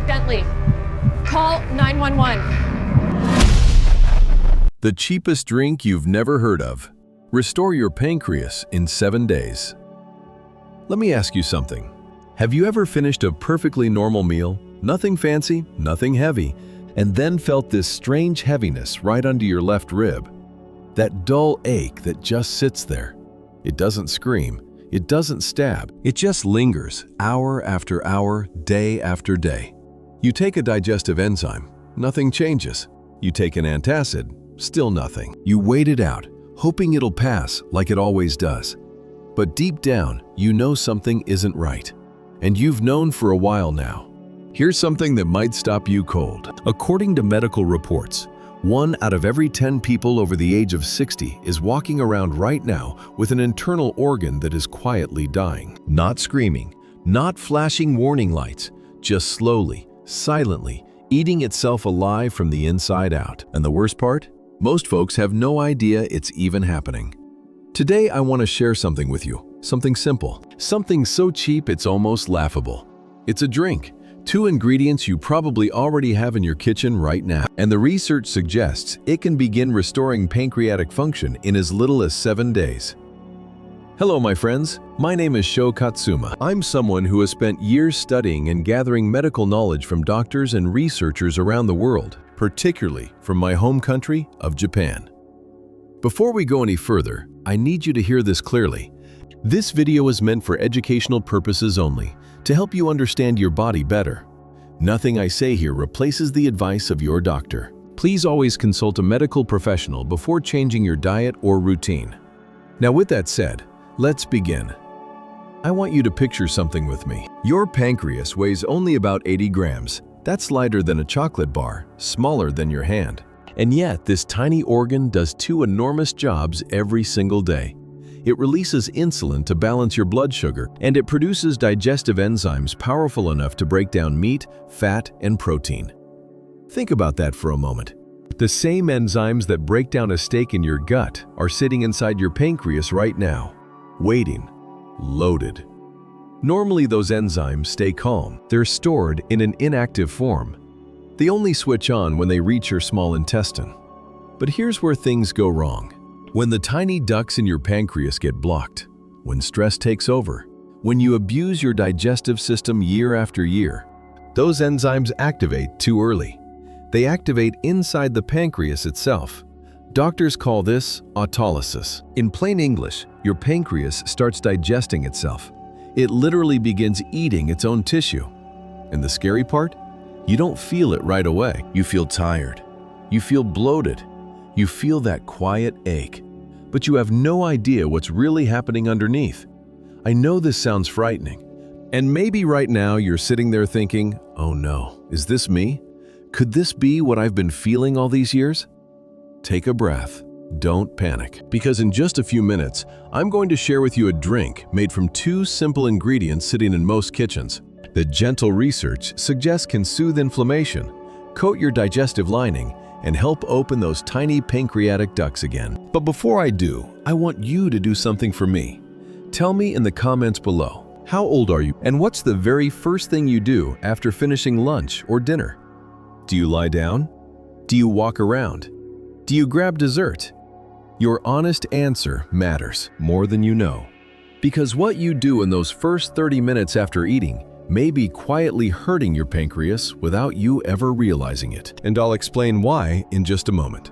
Gently. Call 911. The cheapest drink you've never heard of. Restore your pancreas in 7 days. Let me ask you something. Have you ever finished a perfectly normal meal, nothing fancy, nothing heavy, and then felt this strange heaviness right under your left rib? That dull ache that just sits there. It doesn't scream, it doesn't stab, it just lingers hour after hour, day after day. You take a digestive enzyme, nothing changes. You take an antacid, still nothing. You wait it out, hoping it'll pass like it always does. But deep down, you know something isn't right. And you've known for a while now. Here's something that might stop you cold. According to medical reports, 1 out of every 10 people over the age of 60 is walking around right now with an internal organ that is quietly dying. Not screaming, not flashing warning lights, just slowly, silently, eating itself alive from the inside out. And the worst part? Most folks have no idea it's even happening. Today, I want to share something with you. Something simple. Something so cheap it's almost laughable. It's a drink. 2 ingredients you probably already have in your kitchen right now. And the research suggests it can begin restoring pancreatic function in as little as 7 days. Hello, my friends. My name is Sho Katsuma. I'm someone who has spent years studying and gathering medical knowledge from doctors and researchers around the world, particularly from my home country of Japan. Before we go any further, I need you to hear this clearly. This video is meant for educational purposes only, to help you understand your body better. Nothing I say here replaces the advice of your doctor. Please always consult a medical professional before changing your diet or routine. Now, with that said, let's begin. I want you to picture something with me. Your pancreas weighs only about 80 grams. That's lighter than a chocolate bar, smaller than your hand. And yet, this tiny organ does 2 enormous jobs every single day. It releases insulin to balance your blood sugar, and it produces digestive enzymes powerful enough to break down meat, fat, and protein. Think about that for a moment. The same enzymes that break down a steak in your gut are sitting inside your pancreas right now, waiting, loaded. Normally, those enzymes stay calm. They're stored in an inactive form. They only switch on when they reach your small intestine. But here's where things go wrong. When the tiny ducts in your pancreas get blocked, when stress takes over, when you abuse your digestive system year after year, those enzymes activate too early. They activate inside the pancreas itself. Doctors call this autolysis. In plain English, your pancreas starts digesting itself. It literally begins eating its own tissue. And the scary part? You don't feel it right away. You feel tired. You feel bloated. You feel that quiet ache. But you have no idea what's really happening underneath. I know this sounds frightening. And maybe right now you're sitting there thinking, oh no, is this me? Could this be what I've been feeling all these years? Take a breath. Don't panic. Because in just a few minutes, I'm going to share with you a drink made from 2 simple ingredients sitting in most kitchens. That gentle research suggests can soothe inflammation, coat your digestive lining, and help open those tiny pancreatic ducts again. But before I do, I want you to do something for me. Tell me in the comments below, how old are you and what's the very first thing you do after finishing lunch or dinner? Do you lie down? Do you walk around? Do you grab dessert? Your honest answer matters more than you know. Because what you do in those first 30 minutes after eating may be quietly hurting your pancreas without you ever realizing it. And I'll explain why in just a moment.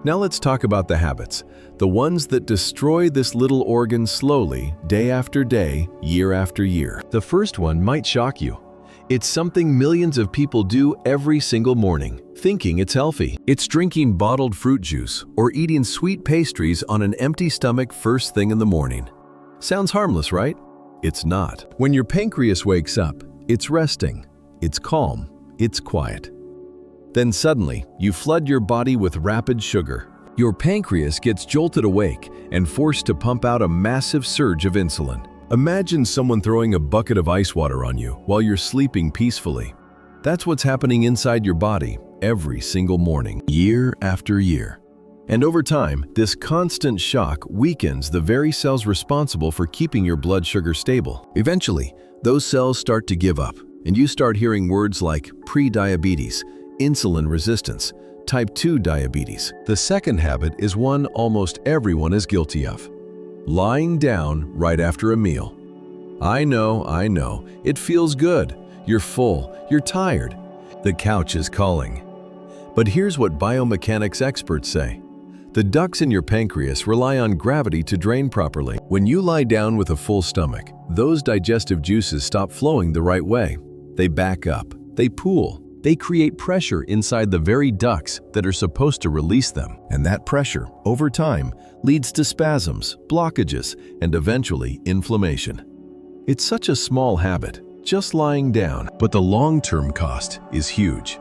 Now let's talk about the habits, the ones that destroy this little organ slowly, day after day, year after year. The first one might shock you. It's something millions of people do every single morning, thinking it's healthy. It's drinking bottled fruit juice or eating sweet pastries on an empty stomach first thing in the morning. Sounds harmless, right? It's not. When your pancreas wakes up, it's resting, it's calm, it's quiet. Then suddenly, you flood your body with rapid sugar. Your pancreas gets jolted awake and forced to pump out a massive surge of insulin. Imagine someone throwing a bucket of ice water on you while you're sleeping peacefully. That's what's happening inside your body every single morning, year after year. And over time, this constant shock weakens the very cells responsible for keeping your blood sugar stable. Eventually, those cells start to give up, and you start hearing words like pre-diabetes, insulin resistance, type 2 diabetes. The second habit is one almost everyone is guilty of: lying down right after a meal. I know, it feels good. You're full, you're tired. The couch is calling. But here's what biomechanics experts say. The ducts in your pancreas rely on gravity to drain properly. When you lie down with a full stomach, those digestive juices stop flowing the right way. They back up, they pool, they create pressure inside the very ducts that are supposed to release them. And that pressure, over time, leads to spasms, blockages, and eventually inflammation. It's such a small habit, just lying down, but the long-term cost is huge.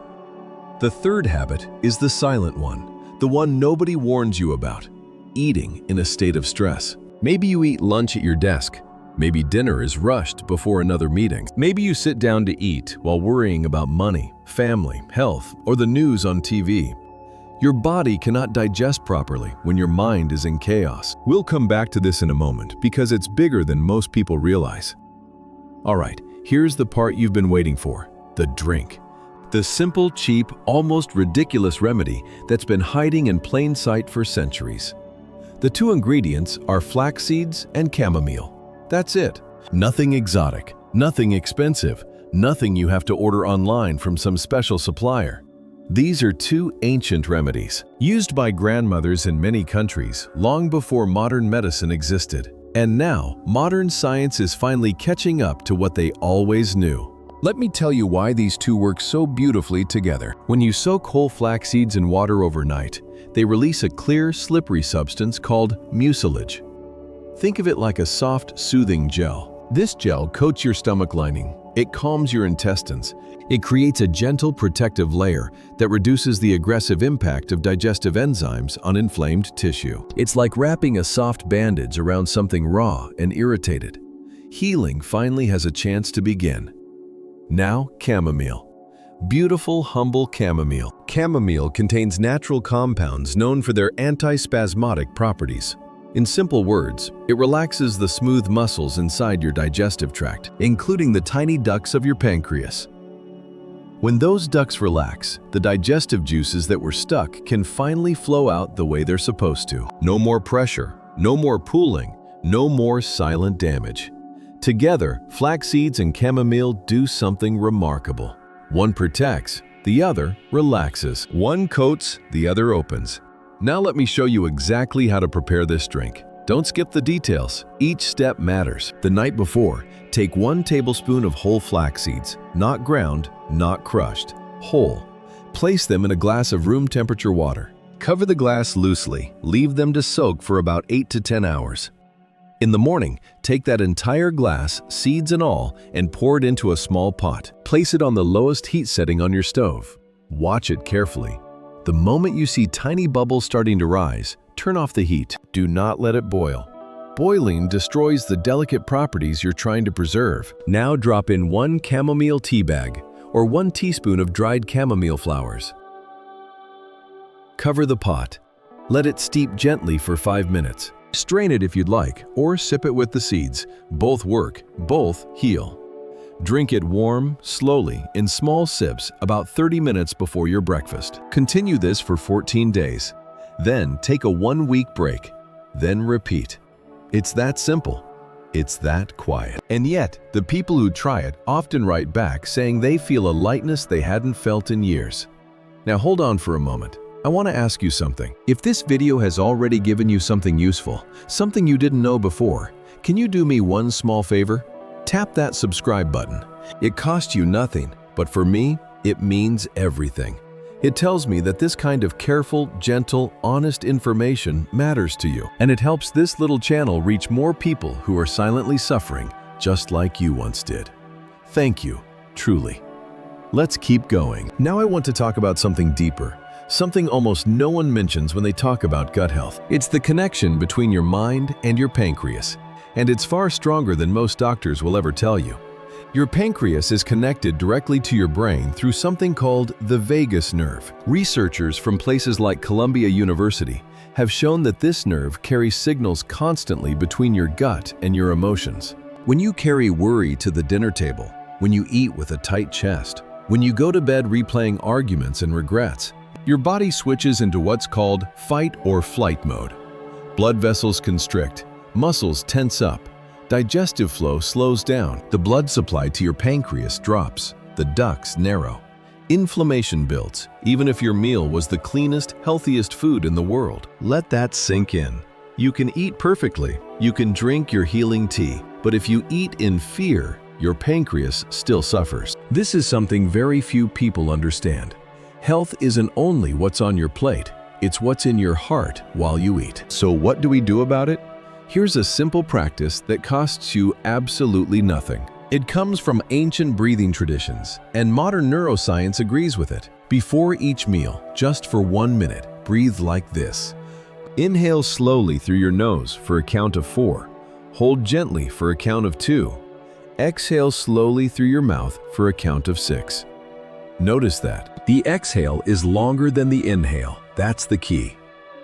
The third habit is the silent one, the one nobody warns you about: eating in a state of stress. Maybe you eat lunch at your desk. Maybe dinner is rushed before another meeting. Maybe you sit down to eat while worrying about money, family, health, or the news on TV. Your body cannot digest properly when your mind is in chaos. We'll come back to this in a moment because it's bigger than most people realize. All right, here's the part you've been waiting for: the drink. The simple, cheap, almost ridiculous remedy that's been hiding in plain sight for centuries. The two ingredients are flax seeds and chamomile. That's it. Nothing exotic, nothing expensive, nothing you have to order online from some special supplier. These are two ancient remedies, used by grandmothers in many countries long before modern medicine existed. And now, modern science is finally catching up to what they always knew. Let me tell you why these two work so beautifully together. When you soak whole flax seeds in water overnight, they release a clear, slippery substance called mucilage. Think of it like a soft, soothing gel. This gel coats your stomach lining. It calms your intestines. It creates a gentle, protective layer that reduces the aggressive impact of digestive enzymes on inflamed tissue. It's like wrapping a soft bandage around something raw and irritated. Healing finally has a chance to begin. Now, chamomile. Beautiful, humble chamomile. Chamomile contains natural compounds known for their antispasmodic properties. In simple words, it relaxes the smooth muscles inside your digestive tract, including the tiny ducts of your pancreas. When those ducts relax, the digestive juices that were stuck can finally flow out the way they're supposed to. No more pressure, no more pooling, no more silent damage. Together, flax seeds and chamomile do something remarkable. One protects, the other relaxes. One coats, the other opens. Now let me show you exactly how to prepare this drink. Don't skip the details. Each step matters. The night before, take 1 tablespoon of whole flax seeds, not ground, not crushed, whole. Place them in a glass of room temperature water. Cover the glass loosely. Leave them to soak for about 8 to 10 hours. In the morning, take that entire glass, seeds and all, and pour it into a small pot. Place it on the lowest heat setting on your stove. Watch it carefully. The moment you see tiny bubbles starting to rise, turn off the heat. Do not let it boil. Boiling destroys the delicate properties you're trying to preserve. Now drop in 1 chamomile tea bag or 1 teaspoon of dried chamomile flowers. Cover the pot. Let it steep gently for 5 minutes. Strain it if you'd like, or sip it with the seeds. Both work, both heal. Drink it warm, slowly, in small sips about 30 minutes before your breakfast. Continue this for 14 days. Then take a 1-week break. Then repeat. It's that simple. It's that quiet. And yet, the people who try it often write back saying they feel a lightness they hadn't felt in years. Now hold on for a moment. I want to ask you something. If this video has already given you something useful, something you didn't know before, can you do me one small favor? Tap that subscribe button. It costs you nothing, but for me, it means everything. It tells me that this kind of careful, gentle, honest information matters to you, and it helps this little channel reach more people who are silently suffering, just like you once did. Thank you, truly. Let's keep going. Now I want to talk about something deeper, something almost no one mentions when they talk about gut health. It's the connection between your mind and your pancreas, and it's far stronger than most doctors will ever tell you. Your pancreas is connected directly to your brain through something called the vagus nerve. Researchers from places like Columbia University have shown that this nerve carries signals constantly between your gut and your emotions. When you carry worry to the dinner table, when you eat with a tight chest, when you go to bed replaying arguments and regrets, your body switches into what's called fight or flight mode. Blood vessels constrict, muscles tense up, digestive flow slows down, the blood supply to your pancreas drops, the ducts narrow. Inflammation builds, even if your meal was the cleanest, healthiest food in the world. Let that sink in. You can eat perfectly, you can drink your healing tea, but if you eat in fear, your pancreas still suffers. This is something very few people understand. Health isn't only what's on your plate, it's what's in your heart while you eat. So what do we do about it? Here's a simple practice that costs you absolutely nothing. It comes from ancient breathing traditions, and modern neuroscience agrees with it. Before each meal, just for 1 minute, breathe like this. Inhale slowly through your nose for a count of 4. Hold gently for a count of 2. Exhale slowly through your mouth for a count of 6. Notice that the exhale is longer than the inhale. That's the key.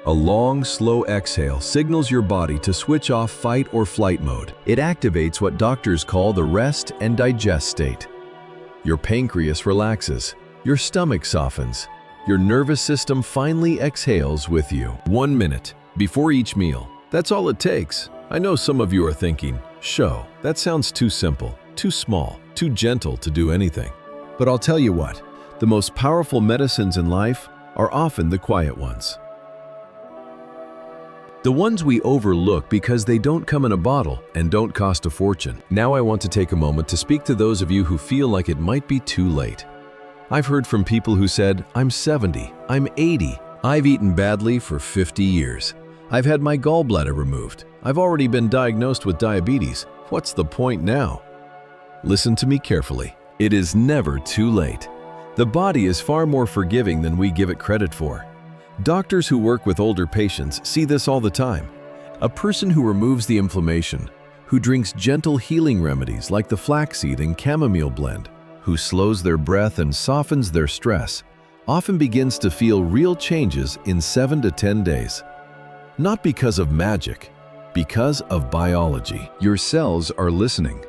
A long, slow exhale signals your body to switch off fight or flight mode. It activates what doctors call the rest and digest state. Your pancreas relaxes, your stomach softens, your nervous system finally exhales with you. 1 minute before each meal. That's all it takes. I know some of you are thinking, "Sho, that sounds too simple, too small, too gentle to do anything." But I'll tell you what, the most powerful medicines in life are often the quiet ones. The ones we overlook because they don't come in a bottle and don't cost a fortune. Now I want to take a moment to speak to those of you who feel like it might be too late. I've heard from people who said, "I'm 70, I'm 80, I've eaten badly for 50 years. I've had my gallbladder removed. I've already been diagnosed with diabetes. What's the point now?" Listen to me carefully. It is never too late. The body is far more forgiving than we give it credit for. Doctors who work with older patients see this all the time. A person who removes the inflammation, who drinks gentle healing remedies like the flaxseed and chamomile blend, who slows their breath and softens their stress, often begins to feel real changes in 7 to 10 days. Not because of magic, because of biology. Your cells are listening,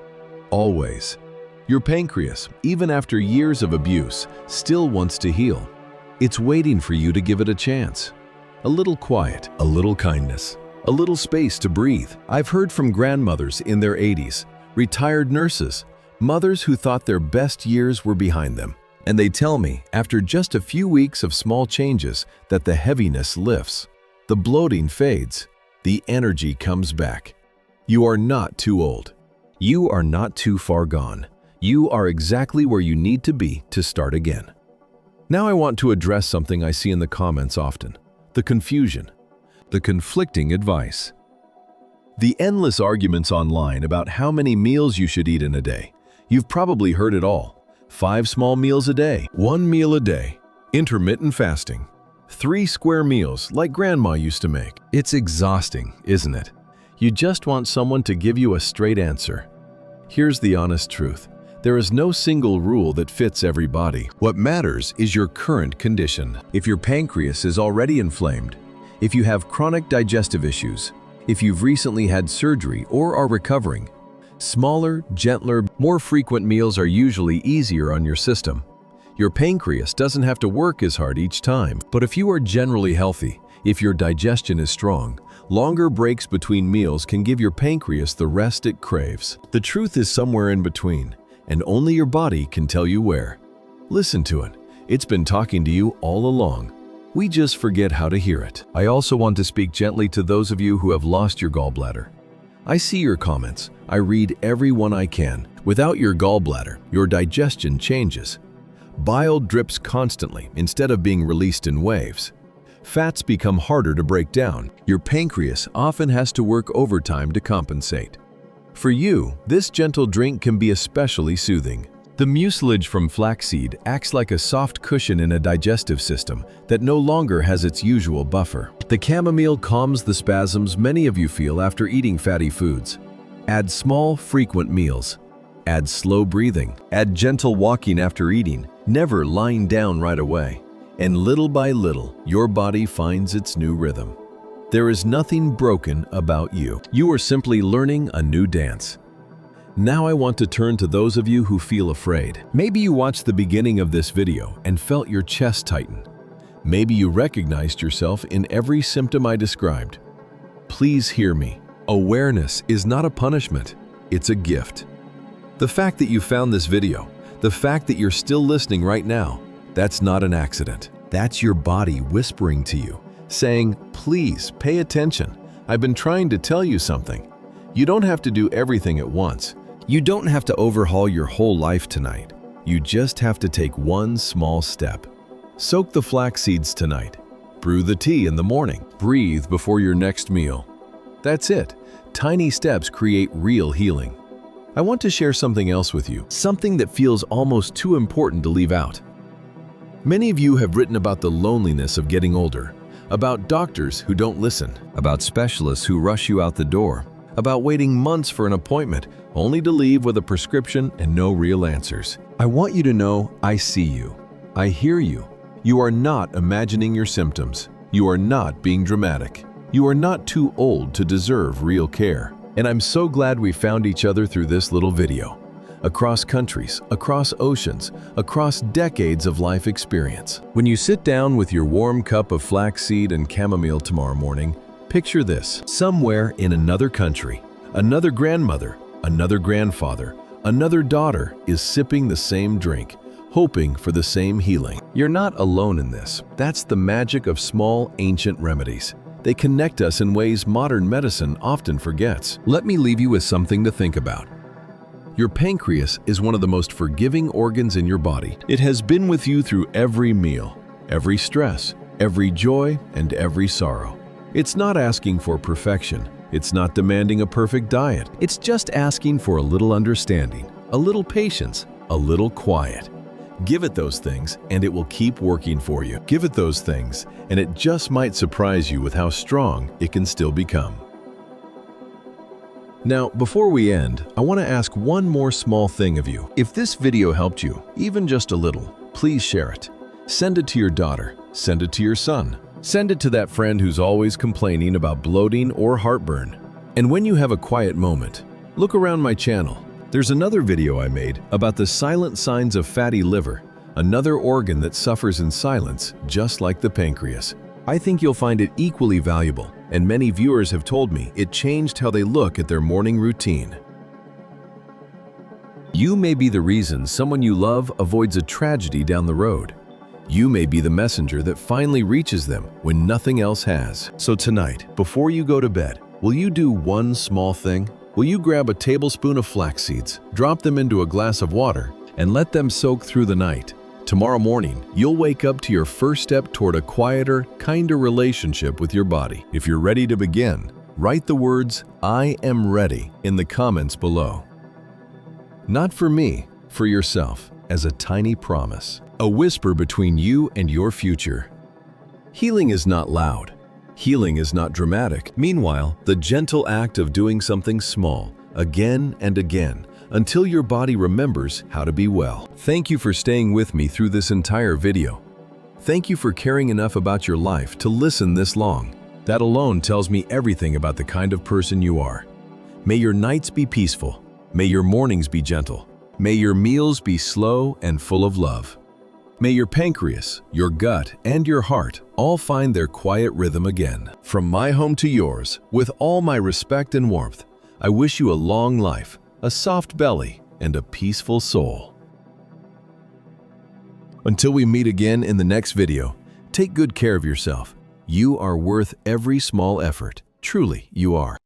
always. Your pancreas, even after years of abuse, still wants to heal. It's waiting for you to give it a chance. A little quiet, a little kindness, a little space to breathe. I've heard from grandmothers in their 80s, retired nurses, mothers who thought their best years were behind them. And they tell me, after just a few weeks of small changes, that the heaviness lifts, the bloating fades, the energy comes back. You are not too old. You are not too far gone. You are exactly where you need to be to start again. Now I want to address something I see in the comments often: the confusion, the conflicting advice. The endless arguments online about how many meals you should eat in a day. You've probably heard it all. 5 small meals a day, 1 meal a day, intermittent fasting, 3 square meals like grandma used to make. It's exhausting, isn't it? You just want someone to give you a straight answer. Here's the honest truth. There is no single rule that fits every body. What matters is your current condition. If your pancreas is already inflamed, if you have chronic digestive issues, if you've recently had surgery or are recovering, smaller, gentler, more frequent meals are usually easier on your system. Your pancreas doesn't have to work as hard each time. But if you are generally healthy, if your digestion is strong, longer breaks between meals can give your pancreas the rest it craves. The truth is somewhere in between, and only your body can tell you where. Listen to it. It's been talking to you all along. We just forget how to hear it. I also want to speak gently to those of you who have lost your gallbladder. I see your comments. I read every one I can. Without your gallbladder, your digestion changes. Bile drips constantly instead of being released in waves. Fats become harder to break down. Your pancreas often has to work overtime to compensate. For you, this gentle drink can be especially soothing. The mucilage from flaxseed acts like a soft cushion in a digestive system that no longer has its usual buffer. The chamomile calms the spasms many of you feel after eating fatty foods. Add small, frequent meals. Add slow breathing. Add gentle walking after eating, never lying down right away. And little by little, your body finds its new rhythm. There is nothing broken about you. You are simply learning a new dance. Now I want to turn to those of you who feel afraid. Maybe you watched the beginning of this video and felt your chest tighten. Maybe you recognized yourself in every symptom I described. Please hear me. Awareness is not a punishment, it's a gift. The fact that you found this video, the fact that you're still listening right now, that's not an accident. That's your body whispering to you, saying, please pay attention. I've been trying to tell you something. You don't have to do everything at once. You don't have to overhaul your whole life tonight. You just have to take one small step. Soak the flax seeds tonight. Brew the tea in the morning. Breathe before your next meal. That's it. Tiny steps create real healing. I want to share something else with you, something that feels almost too important to leave out. Many of you have written about the loneliness of getting older, about doctors who don't listen, about specialists who rush you out the door, about waiting months for an appointment only to leave with a prescription and no real answers. I want you to know I see you. I hear you. You are not imagining your symptoms. You are not being dramatic. You are not too old to deserve real care. And I'm so glad we found each other through this little video. Across countries, across oceans, across decades of life experience. When you sit down with your warm cup of flaxseed and chamomile tomorrow morning, picture this. Somewhere in another country, another grandmother, another grandfather, another daughter is sipping the same drink, hoping for the same healing. You're not alone in this. That's the magic of small, ancient remedies. They connect us in ways modern medicine often forgets. Let me leave you with something to think about. Your pancreas is one of the most forgiving organs in your body. It has been with you through every meal, every stress, every joy, and every sorrow. It's not asking for perfection. It's not demanding a perfect diet. It's just asking for a little understanding, a little patience, a little quiet. Give it those things, and it will keep working for you. Give it those things, and it just might surprise you with how strong it can still become. Now, before we end, I want to ask one more small thing of you. If this video helped you, even just a little, please share it. Send it to your daughter. Send it to your son. Send it to that friend who's always complaining about bloating or heartburn. And when you have a quiet moment, look around my channel. There's another video I made about the silent signs of fatty liver, another organ that suffers in silence, just like the pancreas. I think you'll find it equally valuable, and many viewers have told me it changed how they look at their morning routine. You may be the reason someone you love avoids a tragedy down the road. You may be the messenger that finally reaches them when nothing else has. So tonight, before you go to bed, will you do one small thing? Will you grab a tablespoon of flax seeds, drop them into a glass of water, and let them soak through the night? Tomorrow morning, you'll wake up to your first step toward a quieter, kinder relationship with your body. If you're ready to begin, write the words, "I am ready," in the comments below. Not for me, for yourself, as a tiny promise. A whisper between you and your future. Healing is not loud. Healing is not dramatic. Meanwhile, the gentle act of doing something small, again and again, until your body remembers how to be well. Thank you for staying with me through this entire video. Thank you for caring enough about your life to listen this long. That alone tells me everything about the kind of person you are. May your nights be peaceful. May your mornings be gentle. May your meals be slow and full of love. May your pancreas, your gut, and your heart all find their quiet rhythm again. From my home to yours, with all my respect and warmth, I wish you a long life, a soft belly, and a peaceful soul. Until we meet again in the next video, take good care of yourself. You are worth every small effort. Truly, you are.